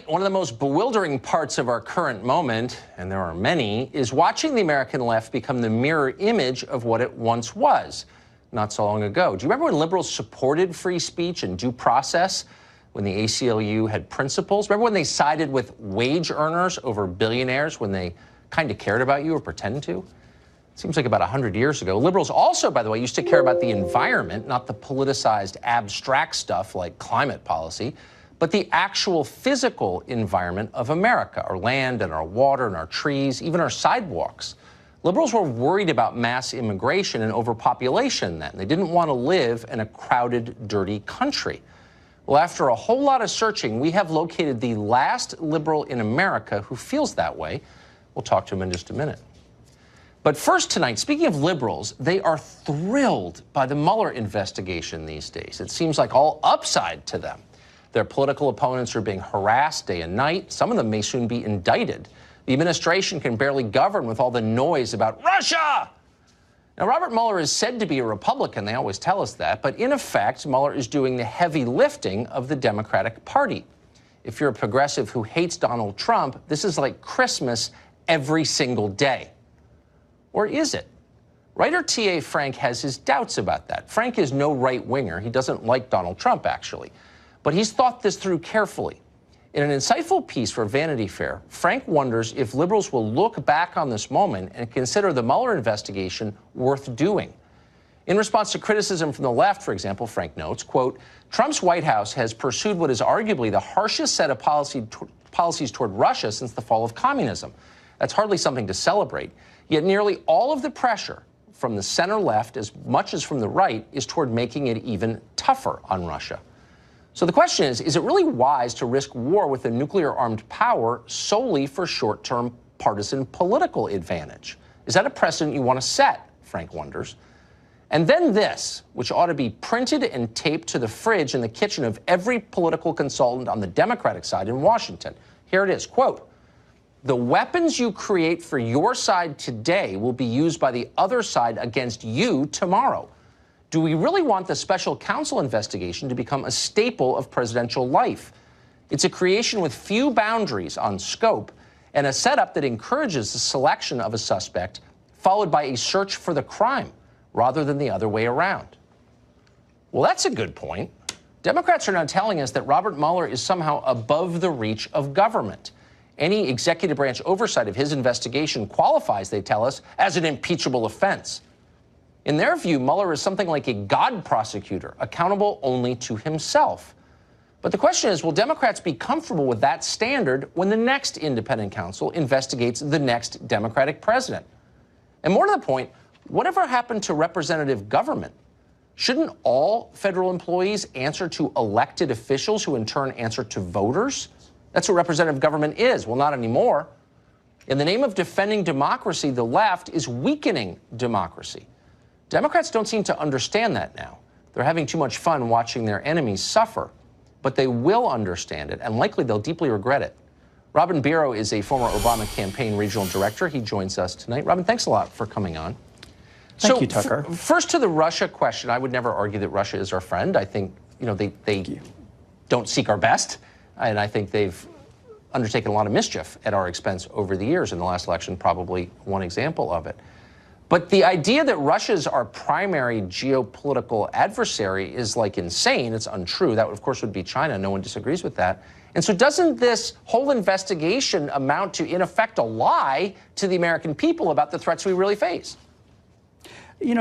One of the most bewildering parts of our current moment, and there are many, is watching the American left become the mirror image of what it once was not so long ago. Do you remember when liberals supported free speech and due process, when the ACLU had principles? Remember when they sided with wage earners over billionaires when they kind of cared about you or pretended to? It seems like about 100 years ago. Liberals also, by the way, used to care about the environment, not the politicized abstract stuff like climate policy, but the actual physical environment of America, our land and our water and our trees, even our sidewalks. Liberals were worried about mass immigration and overpopulation then. They didn't want to live in a crowded, dirty country. Well, after a whole lot of searching, we have located the last liberal in America who feels that way. We'll talk to him in just a minute. But first tonight, speaking of liberals, they are thrilled by the Mueller investigation these days. It seems like all upside to them. Their political opponents are being harassed day and night. Some of them may soon be indicted. The administration can barely govern with all the noise about Russia. Now, Robert Mueller is said to be a Republican. They always tell us that. But in effect, Mueller is doing the heavy lifting of the Democratic Party. If you're a progressive who hates Donald Trump, this is like Christmas every single day. Or is it? Writer T.A. Frank has his doubts about that. Frank is no right-winger. He doesn't like Donald Trump, actually. But he's thought this through carefully. In an insightful piece for Vanity Fair, Frank wonders if liberals will look back on this moment and consider the Mueller investigation worth doing. In response to criticism from the left, for example, Frank notes, quote, Trump's White House has pursued what is arguably the harshest set of policies toward Russia since the fall of communism. That's hardly something to celebrate. Yet nearly all of the pressure from the center left, as much as from the right, is toward making it even tougher on Russia. So the question is it really wise to risk war with a nuclear-armed power solely for short-term partisan political advantage? Is that a precedent you want to set, Frank wonders? And then this, which ought to be printed and taped to the fridge in the kitchen of every political consultant on the Democratic side in Washington. Here it is, quote, the weapons you create for your side today will be used by the other side against you tomorrow. Do we really want the special counsel investigation to become a staple of presidential life? It's a creation with few boundaries on scope and a setup that encourages the selection of a suspect followed by a search for the crime rather than the other way around. Well, that's a good point. Democrats are now telling us that Robert Mueller is somehow above the reach of government. Any executive branch oversight of his investigation qualifies, they tell us, as an impeachable offense. In their view, Mueller is something like a God prosecutor, accountable only to himself. But the question is, will Democrats be comfortable with that standard when the next independent counsel investigates the next Democratic president? And more to the point, whatever happened to representative government? Shouldn't all federal employees answer to elected officials who in turn answer to voters? That's what representative government is. Well, not anymore. In the name of defending democracy, the left is weakening democracy. Democrats don't seem to understand that now. They're having too much fun watching their enemies suffer. But they will understand it, and likely they'll deeply regret it. Robin Biro is a former Obama campaign regional director. He joins us tonight. Robin, thanks a lot for coming on. Thank you, Tucker. First to the Russia question, I would never argue that Russia is our friend. I think, they don't seek our best. And I think they've undertaken a lot of mischief at our expense over the years. In the last election, probably one example of it. But the idea that Russia is our primary geopolitical adversary is like insane. It's untrue. That, of course, would be China. No one disagrees with that. And so doesn't this whole investigation amount to, in effect, a lie to the American people about the threats we really face?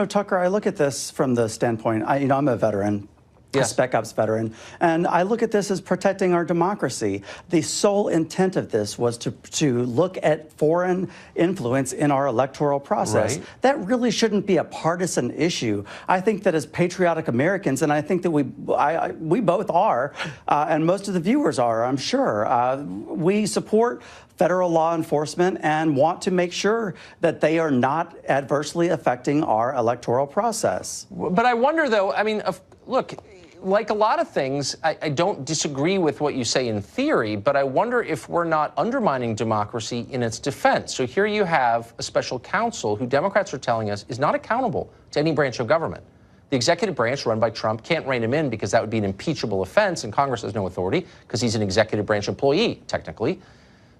Tucker, I look at this from the standpoint, I'm a veteran. Yes. A Spec Ops veteran, and I look at this as protecting our democracy. The sole intent of this was to look at foreign influence in our electoral process. Right. That really shouldn't be a partisan issue. I think that as patriotic Americans, and I think that we both are, and most of the viewers are, I'm sure, we support federal law enforcement and want to make sure that they are not adversely affecting our electoral process. But I wonder, though, look, like a lot of things, I don't disagree with what you say in theory, but I wonder if we're not undermining democracy in its defense. So here you have a special counsel who Democrats are telling us is not accountable to any branch of government. The executive branch run by Trump can't rein him in because that would be an impeachable offense, and Congress has no authority because he's an executive branch employee, technically.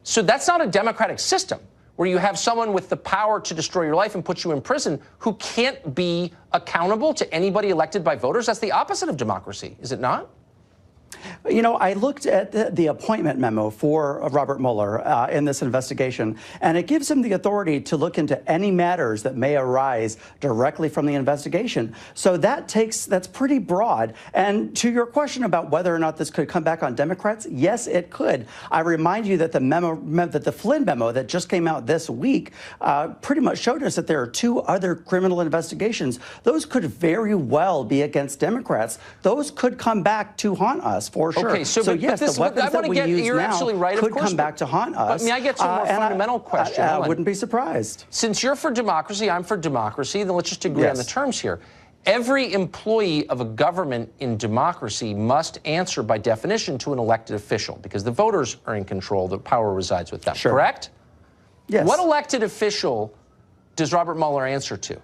So that's not a democratic system where you have someone with the power to destroy your life and put you in prison who can't be accountable to anybody elected by voters. That's the opposite of democracy, is it not? You know, I looked at the appointment memo for Robert Mueller in this investigation, and it gives him the authority to look into any matters that may arise directly from the investigation. So that's pretty broad. And to your question about whether or not this could come back on Democrats, yes, it could. I remind you that the Flynn memo that just came out this week pretty much showed us that there are 2 other criminal investigations. Those could very well be against Democrats. Those could come back to haunt us. For sure. Okay, so yes, this, the weapons that we use you're now absolutely right, could of course, come back to haunt us. But may I get to a more fundamental question? I wouldn't be surprised. Since you're for democracy, I'm for democracy, then let's just agree on the terms here. Every employee of a government in democracy must answer by definition to an elected official because the voters are in control, the power resides with them, correct? Yes. What elected official does Robert Mueller answer to?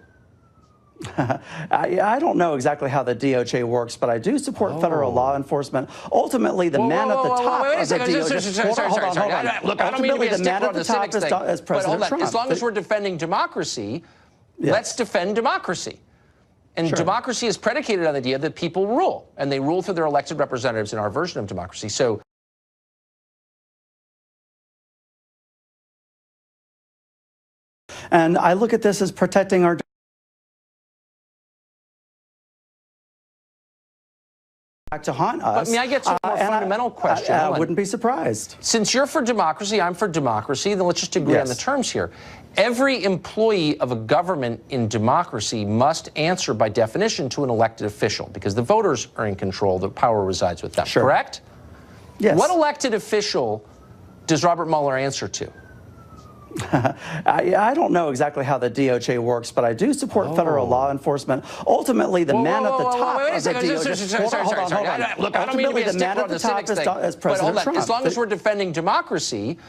I don't know exactly how the DOJ works, but I do support federal law enforcement. Ultimately, the man at the top of the DOJ. Look, I don't mean to be a stickler on the civics thing, is President Trump. As long as we're defending democracy, let's defend democracy. And democracy is predicated on the idea that people rule, and they rule through their elected representatives in our version of democracy. So and I look at this as protecting our back to haunt us. But may I get to a more fundamental question? I wouldn't be surprised. Since you're for democracy, I'm for democracy, then let's just agree on the terms here. Every employee of a government in democracy must answer by definition to an elected official because the voters are in control, the power resides with them, correct? Yes. What elected official does Robert Mueller answer to? I don't know exactly how the DOJ works, but I do support federal law enforcement. Ultimately, the man at the top of the DOJ. Look, I don't mean to be a stickler on the civics thing, but hold on. As long as we're defending democracy,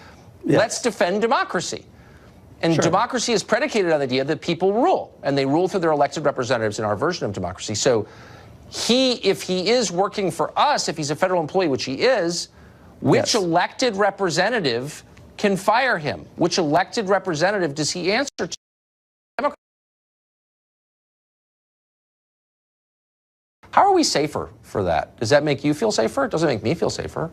let's defend democracy. And democracy is predicated on the idea that people rule, and they rule through their elected representatives in our version of democracy. So if he is working for us, if he's a federal employee, which he is, which elected representative can fire him? Which elected representative does he answer to? How are we safer for that? Does that make you feel safer? It doesn't make me feel safer.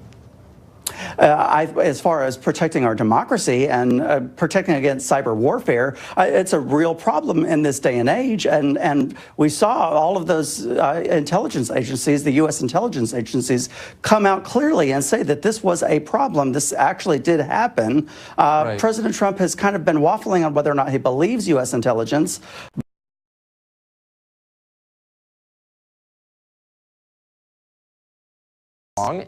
As far as protecting our democracy and protecting against cyber warfare, it's a real problem in this day and age. And we saw all of those intelligence agencies, the U.S. intelligence agencies, come out clearly and say that this was a problem. This actually did happen. President Trump has kind of been waffling on whether or not he believes U.S. intelligence.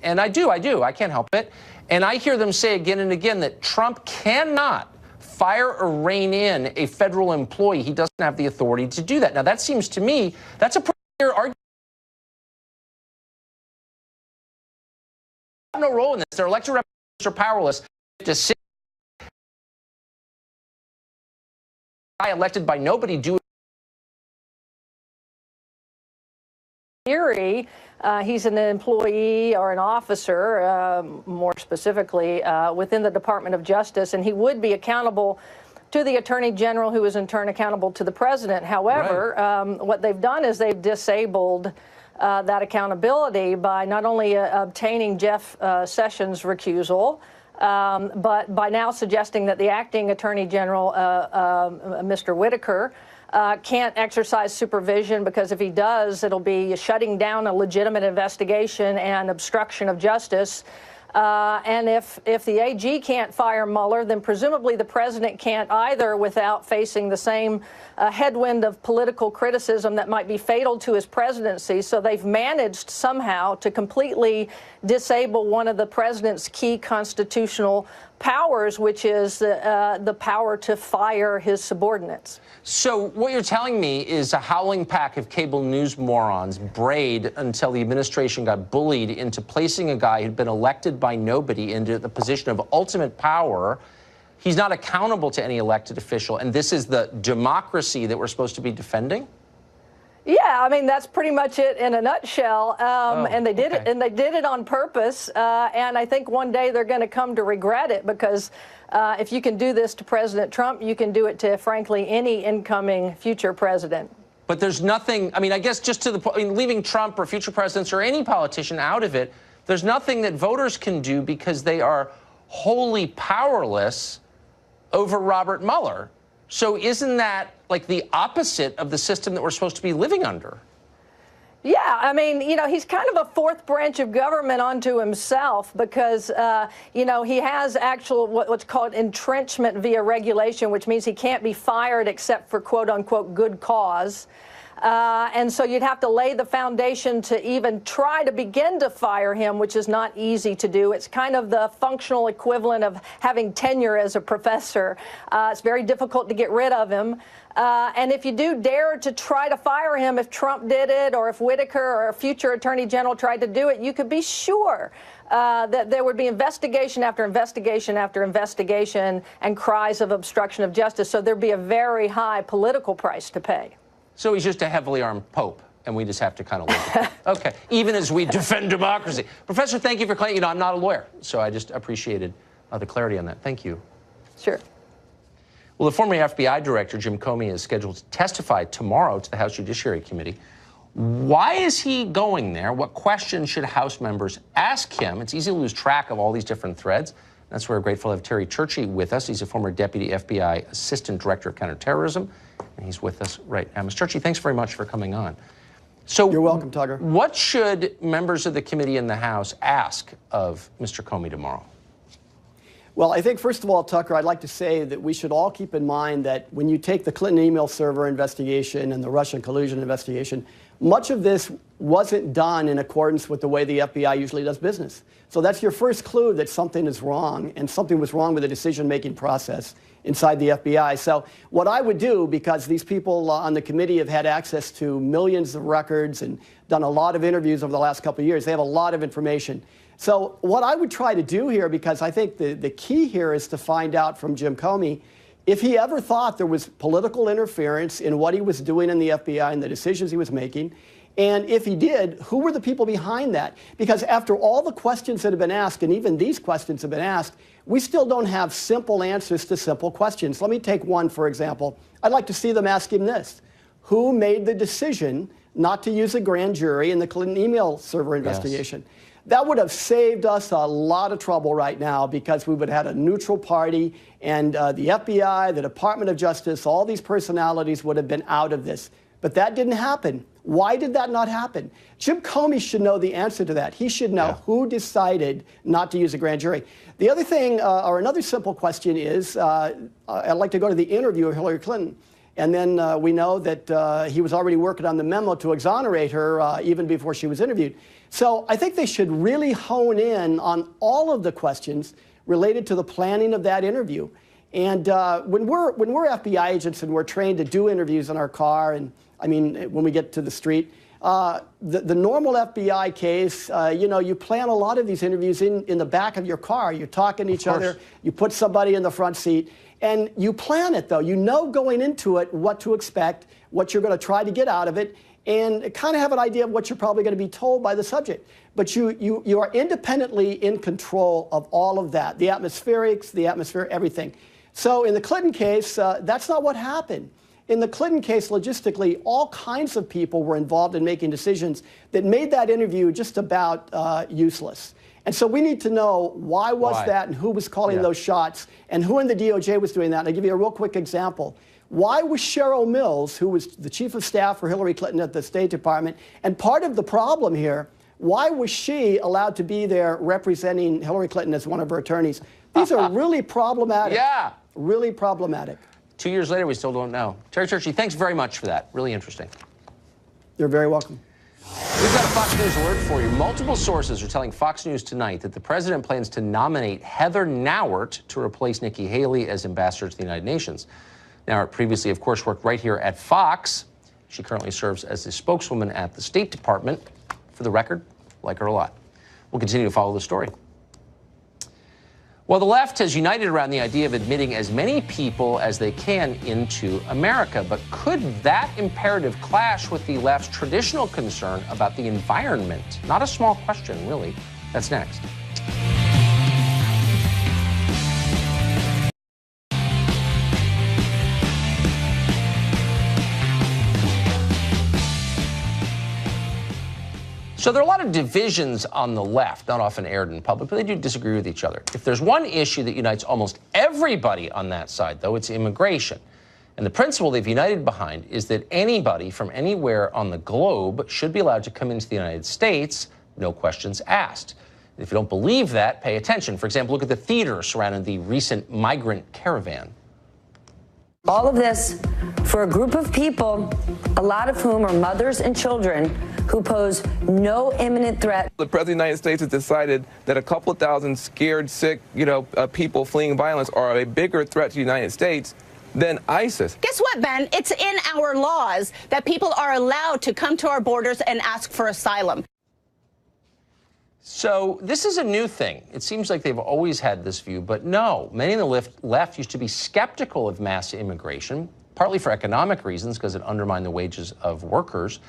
And I do. I can't help it. And I hear them say again and again that Trump cannot fire or rein in a federal employee. He doesn't have the authority to do that. Now, that seems to me, that's a pretty clear argument. They have no role in this. Their elected representatives are powerless to sit elected by nobody do it. Theory, he's an employee or an officer, more specifically, within the Department of Justice, and he would be accountable to the Attorney General, who is in turn accountable to the President. However, what they've done is they've disabled that accountability by not only obtaining Jeff Sessions' recusal, but by now suggesting that the acting Attorney General, Mr. Whitaker, can't exercise supervision because if he does, it'll be shutting down a legitimate investigation and obstruction of justice. And if the AG can't fire Mueller, then presumably the president can't either without facing the same headwind of political criticism that might be fatal to his presidency. So they've managed somehow to completely disable one of the president's key constitutional powers, which is the power to fire his subordinates. So what you're telling me is a howling pack of cable news morons brayed until the administration got bullied into placing a guy who'd been elected by nobody into the position of ultimate power. He's not accountable to any elected official, and this is the democracy that we're supposed to be defending? Yeah, I mean, that's pretty much it in a nutshell. And they did it, and they did it on purpose. And I think one day they're going to come to regret it, because if you can do this to President Trump, you can do it to, frankly, any incoming future president. But there's nothing, I mean, I guess just to the point, I mean, leaving Trump or future presidents or any politician out of it, there's nothing that voters can do because they are wholly powerless over Robert Mueller. So isn't that like the opposite of the system that we're supposed to be living under? Yeah, I mean, you know, he's kind of a fourth branch of government unto himself, because, you know, he has actual what's called entrenchment via regulation, which means he can't be fired except for, quote unquote, good cause. And so you'd have to lay the foundation to even try to begin to fire him, which is not easy to do. It's kind of the functional equivalent of having tenure as a professor. It's very difficult to get rid of him. And if you do dare to try to fire him, if Trump did it, or if Whitaker or a future attorney general tried to do it, you could be sure that there would be investigation after investigation after investigation and cries of obstruction of justice. So there'd be a very high political price to pay. So he's just a heavily armed pope, and we just have to kind of look at it. Okay, even as we defend democracy. Professor, thank you for clarifying. You know, I'm not a lawyer, so I just appreciated the clarity on that. Thank you. Sure. Well, the former FBI director, Jim Comey, is scheduled to testify tomorrow to the House Judiciary Committee. Why is he going there? What questions should House members ask him? It's easy to lose track of all these different threads. That's why we're grateful to have Terry Churchy with us. He's a former Deputy FBI Assistant Director of Counterterrorism, and he's with us right now. Mr. Churchy, thanks very much for coming on. So, you're welcome, Tugger. What should members of the committee in the House ask of Mr. Comey tomorrow? Well, I think, first of all, Tucker, I'd like to say that we should all keep in mind that when you take the Clinton email server investigation and the Russian collusion investigation, much of this wasn't done in accordance with the way the FBI usually does business. So that's your first clue that something is wrong, and something was wrong with the decision-making process inside the FBI. So what I would do, because these people on the committee have had access to millions of records and done a lot of interviews over the last couple of years, they have a lot of information. So what I would try to do here, because I think the key here is to find out from Jim Comey if he ever thought there was political interference in what he was doing in the FBI and the decisions he was making. And if he did, who were the people behind that? Because after all the questions that have been asked, and even these questions have been asked, we still don't have simple answers to simple questions. Let me take one, for example. I'd like to see them ask him this. Who made the decision not to use a grand jury in the Clinton email server investigation? Yes. That would have saved us a lot of trouble right now, because we would have had a neutral party, and the FBI, the Department of Justice, all these personalities would have been out of this. But that didn't happen. Why did that not happen? Jim Comey should know the answer to that. He should know who decided not to use a grand jury. The other thing, or another simple question is, I'd like to go to the interview of Hillary Clinton. And then we know that he was already working on the memo to exonerate her even before she was interviewed. So I think they should really hone in on all of the questions related to the planning of that interview. And when we're FBI agents and we're trained to do interviews in our car, and I mean, when we get to the street, the normal FBI case, you know, you plan a lot of these interviews in the back of your car. You're talking to each other. You put somebody in the front seat. And you plan it, though. You know going into it what to expect, what you're going to try to get out of it, and kind of have an idea of what you're probably going to be told by the subject. But you are independently in control of all of that, the atmospherics, the atmosphere, everything. So in the Clinton case, that's not what happened. In the Clinton case, logistically, all kinds of people were involved in making decisions that made that interview just about useless. And so we need to know why that, and who was calling those shots, and who in the DOJ was doing that. And I'll give you a real quick example. Why was Cheryl Mills, who was the chief of staff for Hillary Clinton at the State Department, and part of the problem here, why was she allowed to be there representing Hillary Clinton as one of her attorneys? These are really problematic. Yeah. Really problematic. 2 years later, we still don't know. Terry Churchy, thanks very much for that. Really interesting. You're very welcome. We've got a Fox News alert for you. Multiple sources are telling Fox News tonight that the president plans to nominate Heather Nauert to replace Nikki Haley as ambassador to the United Nations. Nauert previously, of course, worked right here at Fox. She currently serves as the spokeswoman at the State Department. For the record, like her a lot. We'll continue to follow the story. Well, the left has united around the idea of admitting as many people as they can into America. But could that imperative clash with the left's traditional concern about the environment? Not a small question, really. That's next. So there are a lot of divisions on the left, not often aired in public, but they do disagree with each other. If there's one issue that unites almost everybody on that side, though, it's immigration. And the principle they've united behind is that anybody from anywhere on the globe should be allowed to come into the United States, no questions asked. And if you don't believe that, pay attention. For example, look at the theater surrounding the recent migrant caravan. All of this for a group of people, a lot of whom are mothers and children, who pose no imminent threat. The President of the United States has decided that a couple of thousand scared, sick, people fleeing violence are a bigger threat to the United States than ISIS. Guess what, Ben? It's in our laws that people are allowed to come to our borders and ask for asylum. So this is a new thing. It seems like they've always had this view, but no. Many in the left used to be skeptical of mass immigration, partly for economic reasons, because it undermined the wages of workers.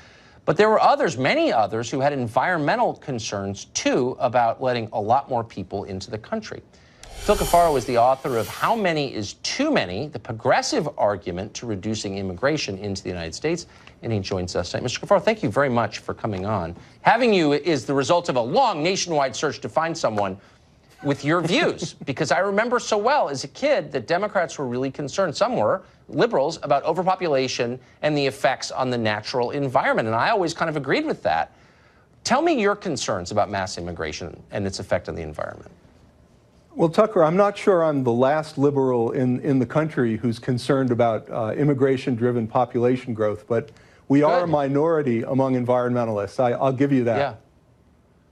But there were others, many others, who had environmental concerns, too, about letting a lot more people into the country. Phil Cafaro is the author of How Many is Too Many? The Progressive Argument to Reducing Immigration into the United States, and he joins us tonight. Mr. Cafaro, thank you very much for coming on. Having you is the result of a long nationwide search to find someone with your views, because I remember so well as a kid that Democrats were really concerned, some were, liberals, about overpopulation and the effects on the natural environment, and I always kind of agreed with that. Tell me your concerns about mass immigration and its effect on the environment. Well, Tucker, I'm not sure I'm the last liberal in the country who's concerned about immigration-driven population growth, but we are a minority among environmentalists. I'll give you that. Yeah.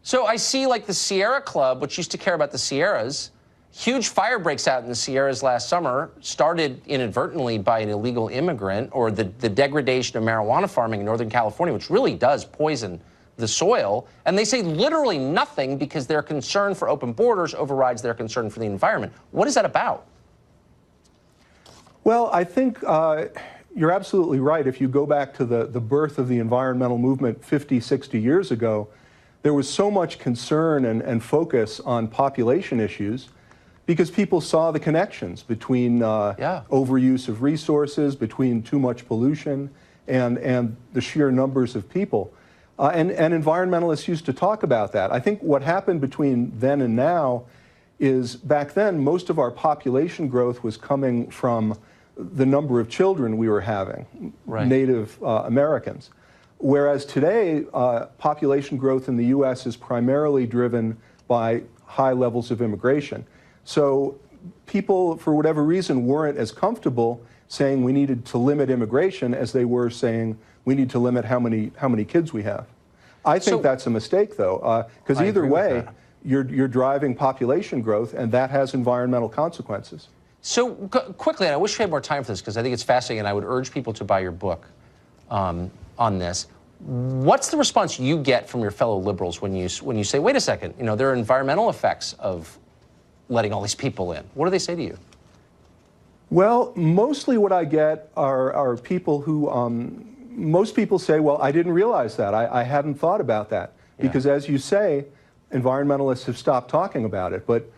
So I see, like, the Sierra Club, which used to care about the Sierras. Huge fire breaks out in the Sierras last summer, started inadvertently by an illegal immigrant, or the degradation of marijuana farming in Northern California, which really does poison the soil. And they say literally nothing because their concern for open borders overrides their concern for the environment. What is that about? Well, I think you're absolutely right. If you go back to the birth of the environmental movement 50, 60 years ago, there was so much concern and focus on population issues because people saw the connections between overuse of resources, between too much pollution, and the sheer numbers of people. And environmentalists used to talk about that. I think what happened between then and now is back then, most of our population growth was coming from the number of children we were having, Native Americans. Whereas today, population growth in the U.S. is primarily driven by high levels of immigration. So people, for whatever reason, weren't as comfortable saying we needed to limit immigration as they were saying we need to limit how many kids we have. I think that's a mistake, though, because either way, you're driving population growth, and that has environmental consequences. So quickly, and I wish we had more time for this because I think it's fascinating, and I would urge people to buy your book on this. What's the response you get from your fellow liberals when you say, wait a second, there are environmental effects of letting all these people in? What do they say to you? Well, mostly what I get are people who, most people say, well, I didn't realize that. I hadn't thought about that. Because as you say, environmentalists have stopped talking about it. But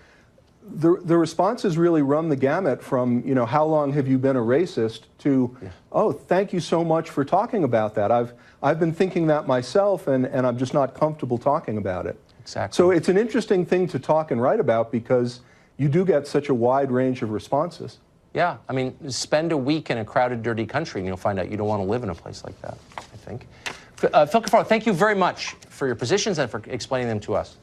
the responses really run the gamut from, how long have you been a racist to, oh, thank you so much for talking about that. I've been thinking that myself, and I'm just not comfortable talking about it. Exactly. So it's an interesting thing to talk and write about because you do get such a wide range of responses. Yeah, I mean, spend a week in a crowded, dirty country, and you'll find out you don't want to live in a place like that, I think. Phil Cafaro, thank you very much for your positions and for explaining them to us.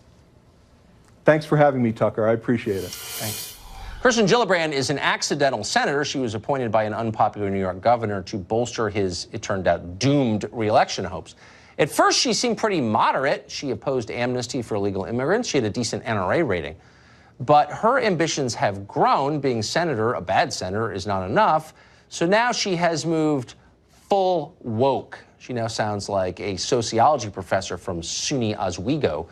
Thanks for having me, Tucker. I appreciate it. Thanks. Kirsten Gillibrand is an accidental senator. She was appointed by an unpopular New York governor to bolster his, it turned out, doomed re-election hopes. At first, she seemed pretty moderate. She opposed amnesty for illegal immigrants. She had a decent NRA rating. But her ambitions have grown. Being senator, a bad senator, is not enough. So now she has moved full woke. She now sounds like a sociology professor from SUNY Oswego.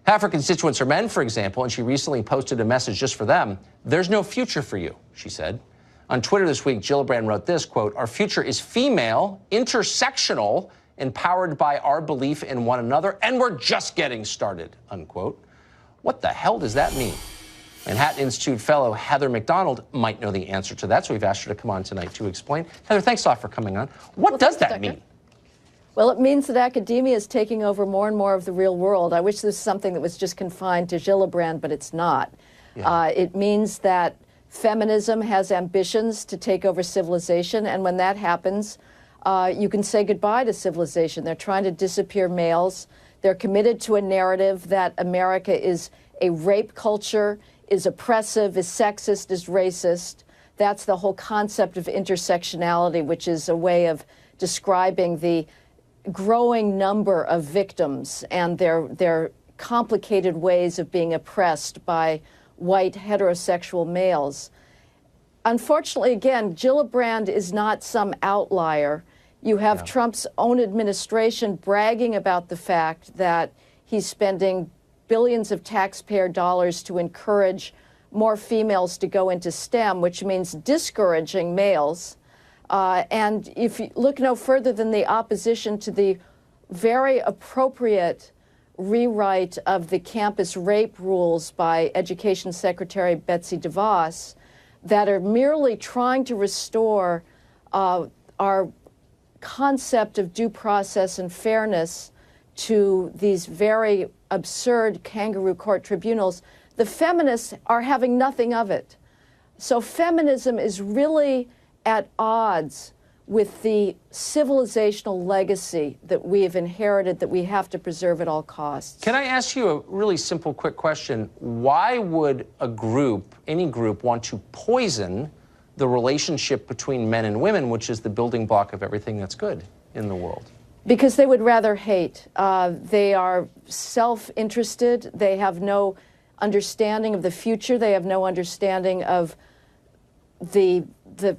Half her constituents are men, for example, and she recently posted a message just for them. There's no future for you, she said. On Twitter this week, Gillibrand wrote this, quote, our future is female, intersectional, empowered by our belief in one another, and we're just getting started, unquote. What the hell does that mean? Manhattan Institute fellow Heather McDonald might know the answer to that, so we've asked her to come on tonight to explain. Heather, thanks a lot for coming on. What does that mean? Well, it means that academia is taking over more and more of the real world. I wish this was something that was just confined to Gillibrand, but it's not. Yeah. It means that feminism has ambitions to take over civilization, and when that happens, you can say goodbye to civilization. They're trying to disappear males. They're committed to a narrative that America is a rape culture, is oppressive, is sexist, is racist. That's the whole concept of intersectionality, which is a way of describing the growing number of victims and their complicated ways of being oppressed by white heterosexual males. Unfortunately, again, Gillibrand is not some outlier. You have Trump's own administration bragging about the fact that he's spending billions of taxpayer dollars to encourage more females to go into STEM, which means discouraging males. And if you look no further than the opposition to the very appropriate rewrite of the campus rape rules by Education Secretary Betsy DeVos that are merely trying to restore our concept of due process and fairness to these very absurd kangaroo court tribunals, the feminists are having nothing of it. So feminism is really at odds with the civilizational legacy that we have inherited that we have to preserve at all costs. Can I ask you a really simple, quick question? Why would a group, any group, want to poison the relationship between men and women, which is the building block of everything that's good in the world? Because they would rather hate. They are self-interested. They have no understanding of the future. They have no understanding of the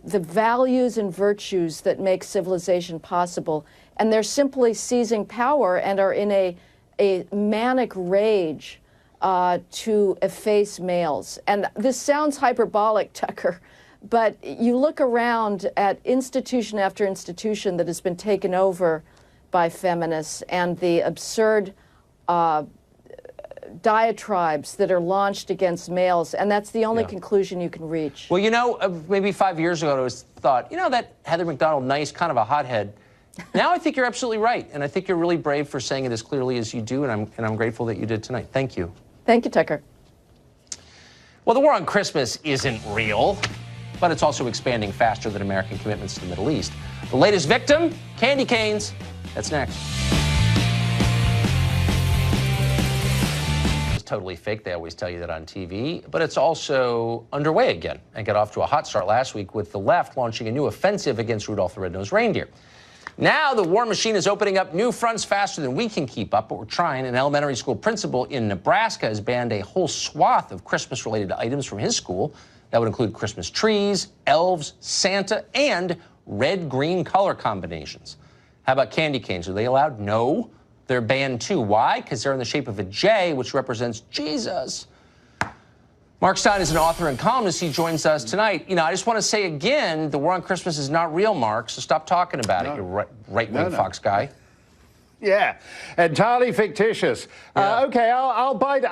values and virtues that make civilization possible. And they're simply seizing power and are in a manic rage to efface males. And this sounds hyperbolic, Tucker, but you look around at institution after institution that has been taken over by feminists and the absurd diatribes that are launched against males, and that's the only conclusion you can reach. Well, you know, maybe 5 years ago I was thought, you know, that Heather McDonald, nice, kind of a hothead. Now I think you're absolutely right, and I think you're really brave for saying it as clearly as you do, and I'm grateful that you did tonight. Thank you. Thank you, Tucker. Well, the war on Christmas isn't real, but it's also expanding faster than American commitments to the Middle East. The latest victim, candy canes. That's next. It's totally fake. They always tell you that on TV, but it's also underway again and got off to a hot start last week with the left launching a new offensive against Rudolph the Red-Nosed Reindeer. Now the war machine is opening up new fronts faster than we can keep up, but we're trying. An elementary school principal in Nebraska has banned a whole swath of Christmas-related items from his school. That would include Christmas trees, elves, Santa, and red-green color combinations. How about candy canes? Are they allowed? No. They're banned too. Why? Because they're in the shape of a J, which represents Jesus. Mark Stein is an author and columnist. He joins us tonight. You know, I just want to say again, the war on Christmas is not real, Mark, so stop talking about it, you right-wing Fox guy. Yeah, entirely fictitious. Yeah. Okay, I'll bite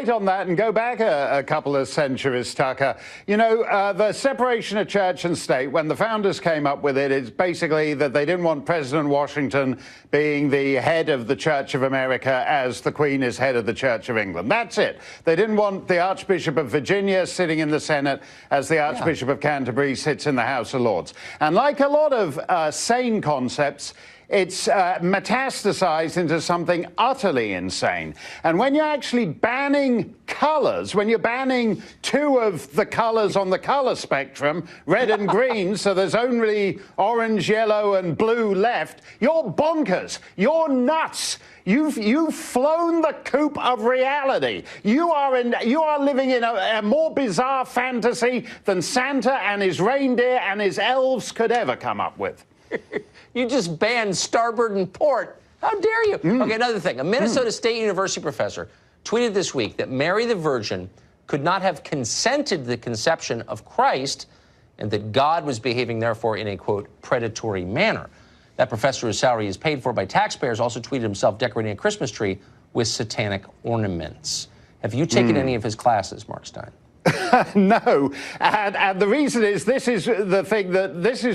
on that and go back a couple of centuries, Tucker. You know, the separation of church and state, when the founders came up with it, it's basically that they didn't want President Washington being the head of the Church of America as the Queen is head of the Church of England. That's it. They didn't want the Archbishop of Virginia sitting in the Senate as the Archbishop of Canterbury sits in the House of Lords. And like a lot of sane concepts, it's metastasized into something utterly insane. And when you're actually banning colors, when you're banning two of the colors on the color spectrum, red and green, so there's only orange, yellow, and blue left, you're bonkers. You're nuts. You've flown the coop of reality. You are living in a more bizarre fantasy than Santa and his reindeer and his elves could ever come up with. You just banned starboard and port. How dare you? Okay, another thing. A Minnesota State University professor tweeted this week that Mary the Virgin could not have consented to the conception of Christ and that God was behaving, therefore, in a, quote, predatory manner. That professor whose salary is paid for by taxpayers also tweeted himself decorating a Christmas tree with satanic ornaments. Have you taken any of his classes, Mark Stein? No, and the reason is this is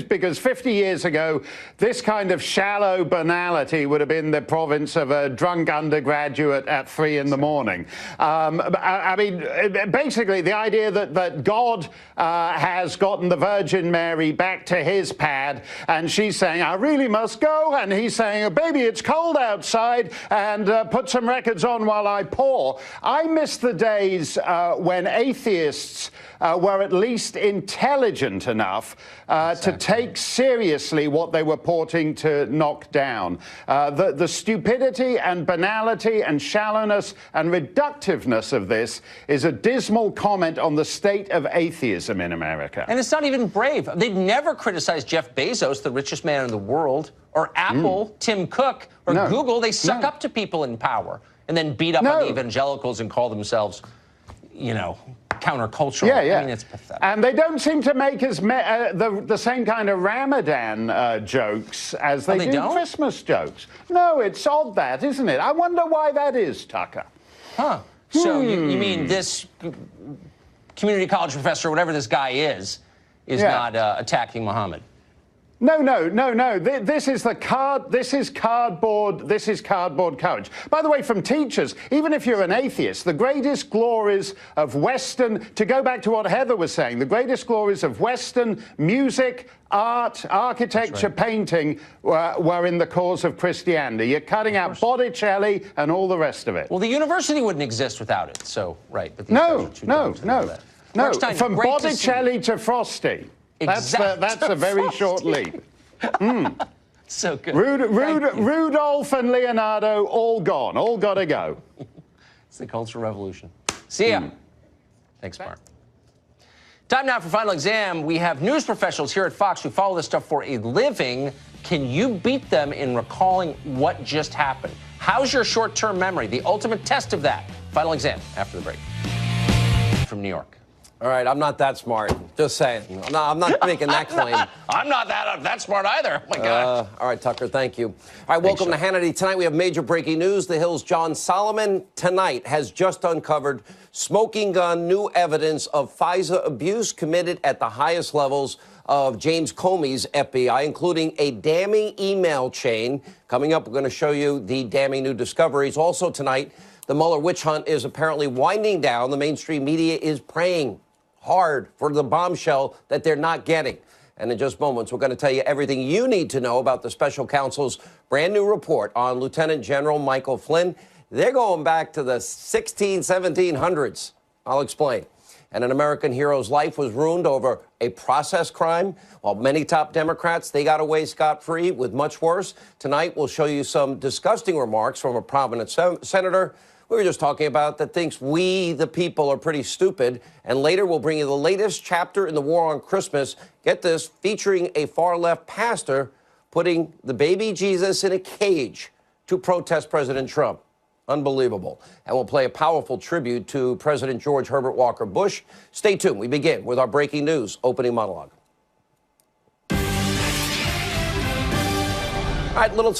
because 50 years ago, this kind of shallow banality would have been the province of a drunk undergraduate at 3 in the morning. I mean, basically, the idea that God has gotten the Virgin Mary back to his pad, and she's saying, I really must go, and he's saying, oh, baby, it's cold outside, and put some records on while I pour. I miss the days when atheists were at least intelligent enough to take seriously what they were purporting to knock down. The stupidity and banality and shallowness and reductiveness of this is a dismal comment on the state of atheism in America. And it's not even brave. They've never criticized Jeff Bezos, the richest man in the world, or Apple, Tim Cook, or Google. They suck up to people in power and then beat up on the evangelicals and call themselves, you know, countercultural. Yeah. I mean, it's pathetic. And they don't seem to make as the same kind of Ramadan jokes as they do Christmas jokes. No, it's odd that, isn't it? I wonder why that is, Tucker. Huh. So you mean this community college professor, whatever this guy is not attacking Muhammad? No. This is cardboard courage. By the way, from teachers, even if you're an atheist, the greatest glories of Western, to go back to what Heather was saying, the greatest glories of Western music, art, architecture, painting were in the cause of Christianity. You're cutting out Botticelli and all the rest of it. Well, the university wouldn't exist without it. So, right. But No. From Botticelli to Frosty. Exactly. That's a very short leap. So good. Rudolph and Leonardo, all gone. All got to go. It's the Cultural Revolution. See ya. Thanks, Mark. Time now for Final Exam. We have news professionals here at Fox who follow this stuff for a living. Can you beat them in recalling what just happened? How's your short-term memory? The ultimate test of that. Final Exam after the break. From New York. All right, I'm not that smart. Just saying. No, I'm not making that claim. I'm not that smart either. Oh, my God. All right, Tucker, thank you. All right, welcome to Hannity. Tonight we have major breaking news. The Hill's John Solomon tonight has just uncovered smoking gun new evidence of FISA abuse committed at the highest levels of James Comey's FBI, including a damning email chain. Coming up, we're going to show you the damning new discoveries. Also tonight, the Mueller witch hunt is apparently winding down. The mainstream media is praying hard for the bombshell that they're not getting. And in just moments, we're going to tell you everything you need to know about the special counsel's brand new report on Lieutenant General Michael Flynn. They're going back to the 1700s. I'll explain. And an American hero's life was ruined over a process crime. While many top Democrats, they got away scot-free with much worse. Tonight, we'll show you some disgusting remarks from a prominent senator we were just talking about that thinks we, the people, are pretty stupid. And later, we'll bring you the latest chapter in the war on Christmas. Get this, featuring a far-left pastor putting the baby Jesus in a cage to protest President Trump. Unbelievable. And we'll play a powerful tribute to President George Herbert Walker Bush. Stay tuned. We begin with our breaking news opening monologue. All right, little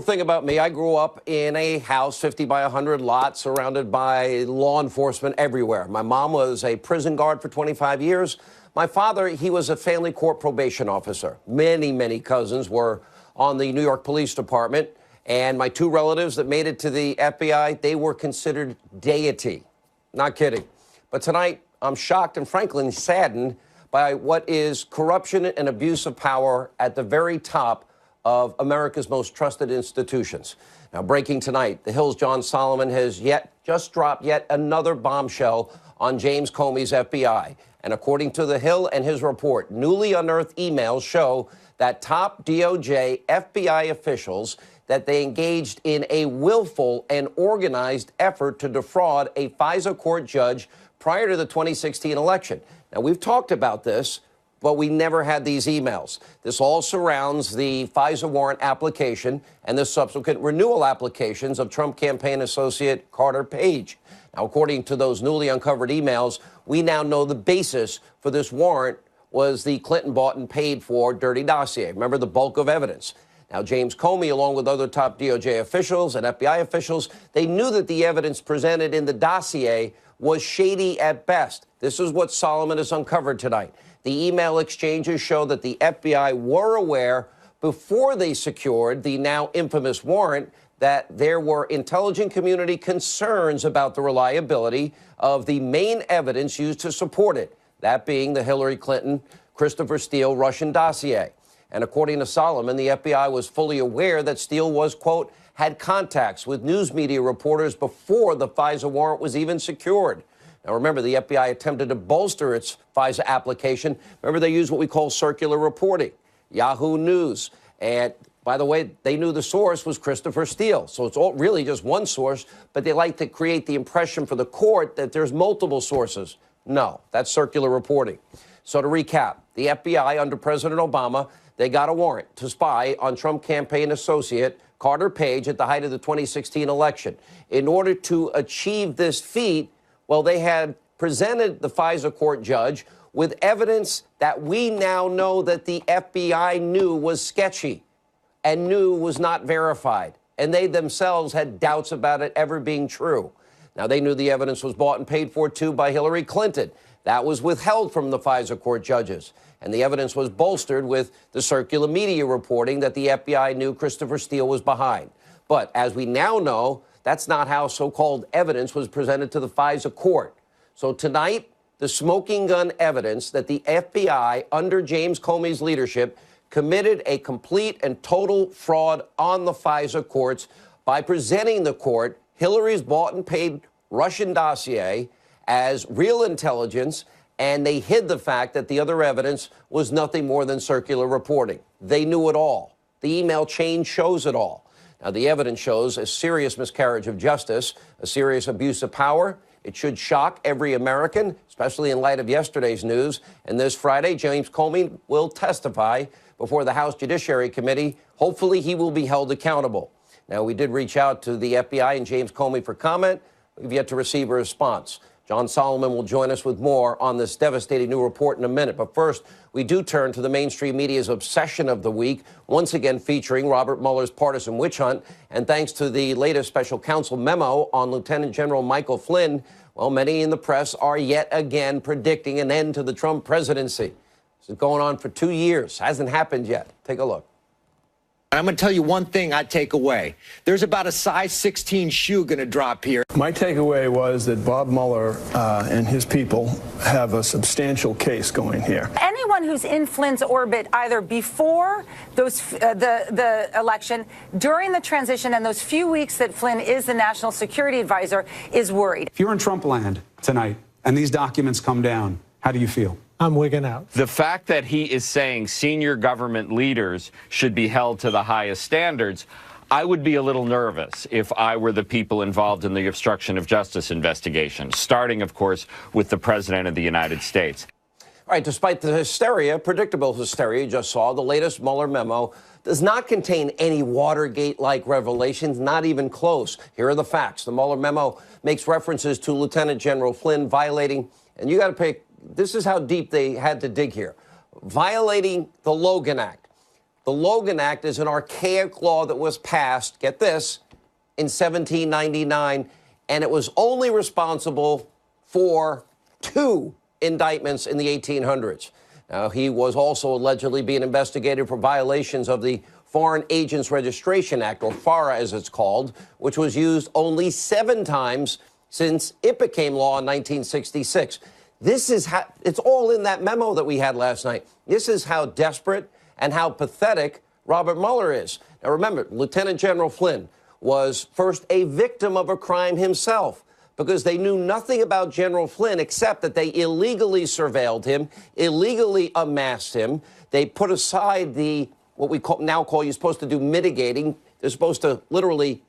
thing about me. I grew up in a house, 50 by 100 lot, surrounded by law enforcement everywhere. My mom was a prison guard for 25 years. My father, he was a family court probation officer. Many cousins were on the New York Police Department. And my two relatives that made it to the FBI, they were considered deity. Not kidding. But tonight, I'm shocked and frankly saddened by what is corruption and abuse of power at the very top of America's most trusted institutions. Now, breaking tonight, the Hill's John Solomon has just dropped yet another bombshell on James Comey's FBI. And according to the Hill and his report, newly unearthed emails show that top DOJ FBI officials that they engaged in a willful and organized effort to defraud a FISA court judge prior to the 2016 election. Now, we've talked about this but we never had these emails. This all surrounds the FISA warrant application and the subsequent renewal applications of Trump campaign associate Carter Page. Now, according to those newly uncovered emails, we now know the basis for this warrant was the Clinton bought and paid for dirty dossier. Remember, the bulk of evidence. Now, James Comey, along with other top DOJ officials and FBI officials, they knew that the evidence presented in the dossier was shady at best. This is what Solomon has uncovered tonight. The email exchanges show that the FBI were aware before they secured the now infamous warrant that there were intelligence community concerns about the reliability of the main evidence used to support it, that being the Hillary Clinton, Christopher Steele Russian dossier. And according to Solomon, the FBI was fully aware that Steele was, quote, had contacts with news media reporters before the FISA warrant was even secured. Now, remember, the FBI attempted to bolster its FISA application. Remember, they used what we call circular reporting, Yahoo News. And by the way, they knew the source was Christopher Steele. So it's all really just one source, but they like to create the impression for the court that there's multiple sources. No, that's circular reporting. So to recap, the FBI under President Obama, they got a warrant to spy on Trump campaign associate Carter Page at the height of the 2016 election. In order to achieve this feat, well, they had presented the FISA court judge with evidence that we now know that the FBI knew was sketchy and knew was not verified. And they themselves had doubts about it ever being true. Now, they knew the evidence was bought and paid for, too, by Hillary Clinton. That was withheld from the FISA court judges. And the evidence was bolstered with the circular media reporting that the FBI knew Christopher Steele was behind. But as we now know, that's not how so-called evidence was presented to the FISA court. So tonight, the smoking gun evidence that the FBI, under James Comey's leadership, committed a complete and total fraud on the FISA courts by presenting the court Hillary's bought and paid Russian dossier as real intelligence, and they hid the fact that the other evidence was nothing more than circular reporting. They knew it all. The email chain shows it all. Now, the evidence shows a serious miscarriage of justice, a serious abuse of power. It should shock every American, especially in light of yesterday's news. And this Friday, James Comey will testify before the House Judiciary Committee. Hopefully, he will be held accountable. Now, we did reach out to the FBI and James Comey for comment. We've yet to receive a response. John Solomon will join us with more on this devastating new report in a minute. But first, we do turn to the mainstream media's obsession of the week, once again featuring Robert Mueller's partisan witch hunt. And thanks to the latest special counsel memo on Lieutenant General Michael Flynn, well, many in the press are yet again predicting an end to the Trump presidency. This is going on for 2 years. Hasn't happened yet. Take a look. I'm going to tell you one thing I take away. There's about a size 16 shoe going to drop here. My takeaway was that Bob Mueller and his people have a substantial case going here. Anyone who's in Flynn's orbit either before the election, during the transition, and those few weeks that Flynn is the national security advisor is worried. If you're in Trump land tonight and these documents come down, how do you feel? I'm wigging out. The fact that he is saying senior government leaders should be held to the highest standards, I would be a little nervous if I were the people involved in the obstruction of justice investigation, starting, of course, with the President of the United States. All right, despite the hysteria, predictable hysteria you just saw, the latest Mueller memo does not contain any Watergate-like revelations, not even close. Here are the facts. The Mueller memo makes references to Lieutenant General Flynn violating, and you got to pay. This is how deep they had to dig here. Violating the Logan Act. The Logan Act is an archaic law that was passed, get this, in 1799, and it was only responsible for 2 indictments in the 1800s. Now, he was also allegedly being investigated for violations of the Foreign Agents Registration Act, or FARA as it's called, which was used only 7 times since it became law in 1966. This is how, it's all in that memo that we had last night. This is how desperate and how pathetic Robert Mueller is. Now, remember, Lieutenant General Flynn was first a victim of a crime himself because they knew nothing about General Flynn except that they illegally surveilled him, illegally amassed him. They put aside the, what we now call, you're supposed to do mitigating. They're supposed to literally,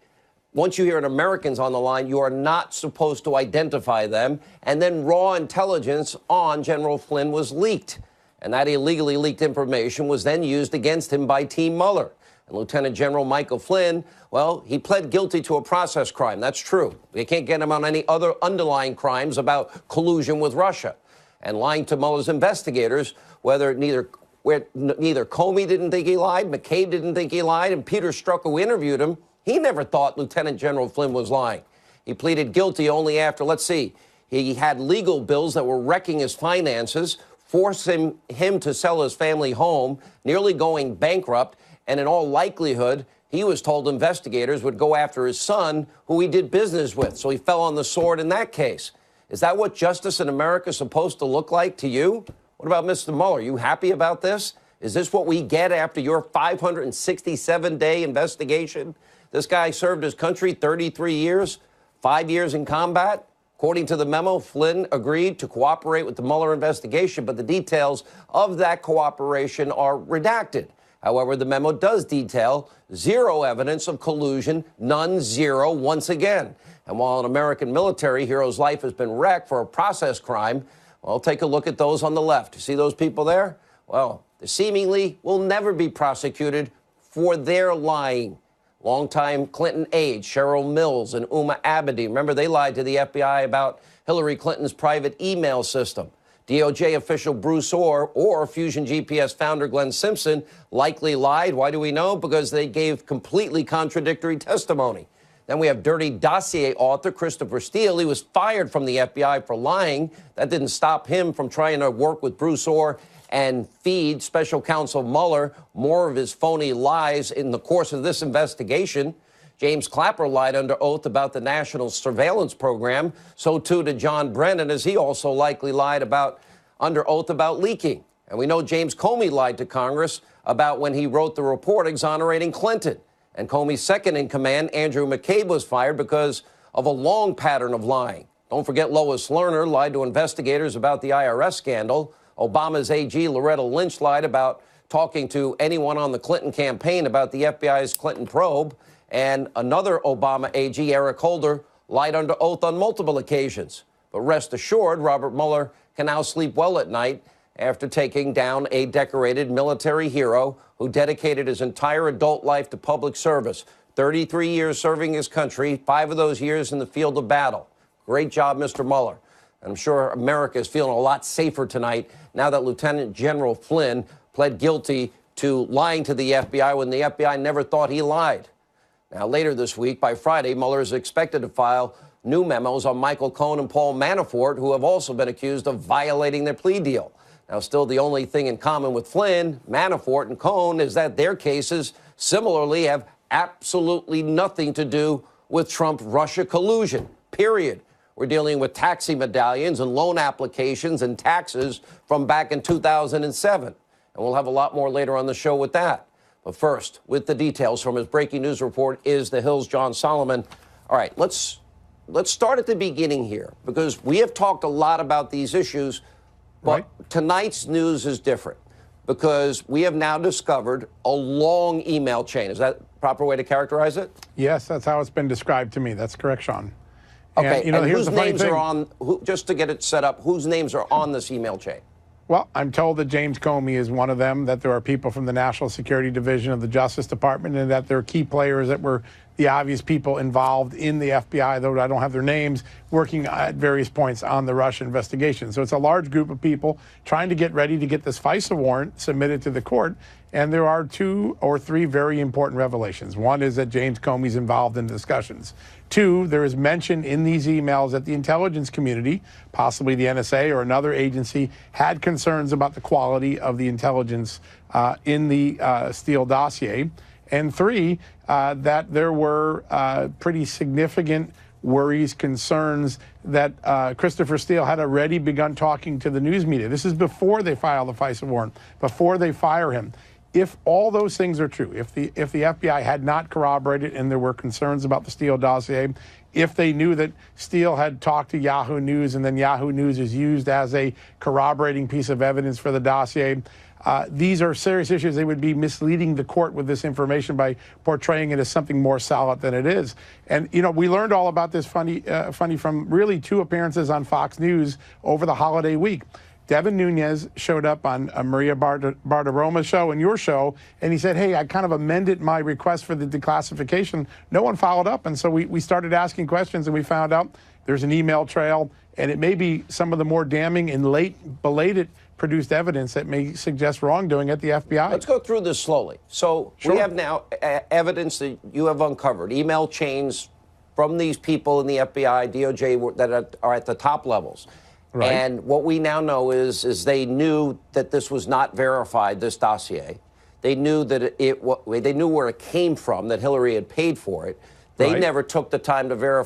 once you hear an American's on the line, you are not supposed to identify them. And then raw intelligence on General Flynn was leaked. And that illegally leaked information was then used against him by Team Mueller. And Lieutenant General Michael Flynn, well, he pled guilty to a process crime. That's true. They can't get him on any other underlying crimes about collusion with Russia. And lying to Mueller's investigators, where neither Comey didn't think he lied, McCabe didn't think he lied, and Peter Strzok, who interviewed him, he never thought Lieutenant General Flynn was lying. He pleaded guilty only after, let's see, he had legal bills that were wrecking his finances, forcing him to sell his family home, nearly going bankrupt, and in all likelihood, he was told investigators would go after his son, who he did business with. So he fell on the sword in that case. Is that what justice in America is supposed to look like to you? What about Mr. Mueller? Are you happy about this? Is this what we get after your 567-day investigation? This guy served his country 33 years, 5 years in combat. According to the memo, Flynn agreed to cooperate with the Mueller investigation, but the details of that cooperation are redacted. However, the memo does detail zero evidence of collusion, none, zero, once again. And while an American military hero's life has been wrecked for a process crime, well, take a look at those on the left. You see those people there? Well, they seemingly will never be prosecuted for their lying. Longtime Clinton aides Cheryl Mills and Uma Abedi. Remember, they lied to the FBI about Hillary Clinton's private email system. DOJ official Bruce Orr or Fusion GPS founder Glenn Simpson likely lied. Why do we know? Because they gave completely contradictory testimony. Then we have dirty dossier author Christopher Steele. He was fired from the FBI for lying. That didn't stop him from trying to work with Bruce Orr and feed special counsel Mueller more of his phony lies in the course of this investigation. James Clapper lied under oath about the national surveillance program. So too did John Brennan, as he also likely lied under oath about leaking. And we know James Comey lied to Congress about when he wrote the report exonerating Clinton. And Comey's second in command, Andrew McCabe, was fired because of a long pattern of lying. Don't forget Lois Lerner lied to investigators about the IRS scandal. Obama's AG Loretta Lynch lied about talking to anyone on the Clinton campaign about the FBI's Clinton probe. And another Obama AG, Eric Holder, lied under oath on multiple occasions. But rest assured, Robert Mueller can now sleep well at night after taking down a decorated military hero who dedicated his entire adult life to public service. 33 years serving his country, 5 of those years in the field of battle. Great job, Mr. Mueller. I'm sure America is feeling a lot safer tonight now that Lieutenant General Flynn pled guilty to lying to the FBI when the FBI never thought he lied. Now, later this week, by Friday, Mueller is expected to file new memos on Michael Cohen and Paul Manafort, who have also been accused of violating their plea deal. Now, still the only thing in common with Flynn, Manafort, and Cohen is that their cases similarly have absolutely nothing to do with Trump-Russia collusion, period. We're dealing with taxi medallions and loan applications and taxes from back in 2007. And we'll have a lot more later on the show with that. But first, with the details from his breaking news report is The Hill's John Solomon. All right, let's start at the beginning here, because we have talked a lot about these issues, but tonight's news is different because we have now discovered a long email chain. Is that the proper way to characterize it? Yes, that's how it's been described to me. That's correct, Sean. Okay, and, and here's whose names are on, just to get it set up, whose names are on this email chain? Well, I'm told that James Comey is one of them, that there are people from the National Security Division of the Justice Department, and that there are key players that were the obvious people involved in the FBI, though I don't have their names, working at various points on the Russia investigation. So it's a large group of people trying to get ready to get this FISA warrant submitted to the court. And there are 2 or 3 very important revelations. One is that James Comey's involved in the discussions. 2, there is mention in these emails that the intelligence community, possibly the NSA or another agency, had concerns about the quality of the intelligence in the Steele dossier. And 3, that there were pretty significant worries, concerns that Christopher Steele had already begun talking to the news media. This is before they file the FISA warrant, before they fire him. If all those things are true, if the FBI had not corroborated and there were concerns about the Steele dossier, if they knew that Steele had talked to Yahoo News and then Yahoo News is used as a corroborating piece of evidence for the dossier, these are serious issues. They would be misleading the court with this information by portraying it as something more solid than it is. And, you know, we learned all about this funny from really 2 appearances on Fox News over the holiday week. Devin Nunes showed up on Maria Bartiromo's show and your show, and he said, hey, I kind of amended my request for the declassification. No one followed up, and so we started asking questions, and we found out there's an email trail, and it may be some of the more damning and belated produced evidence that may suggest wrongdoing at the FBI. Let's go through this slowly. So we have now evidence that you have uncovered, email chains from these people in the FBI, DOJ that are at the top levels. Right. And what we now know is they knew that this was not verified, this dossier. They knew that they knew where it came from, that Hillary had paid for it. They never took the time to verify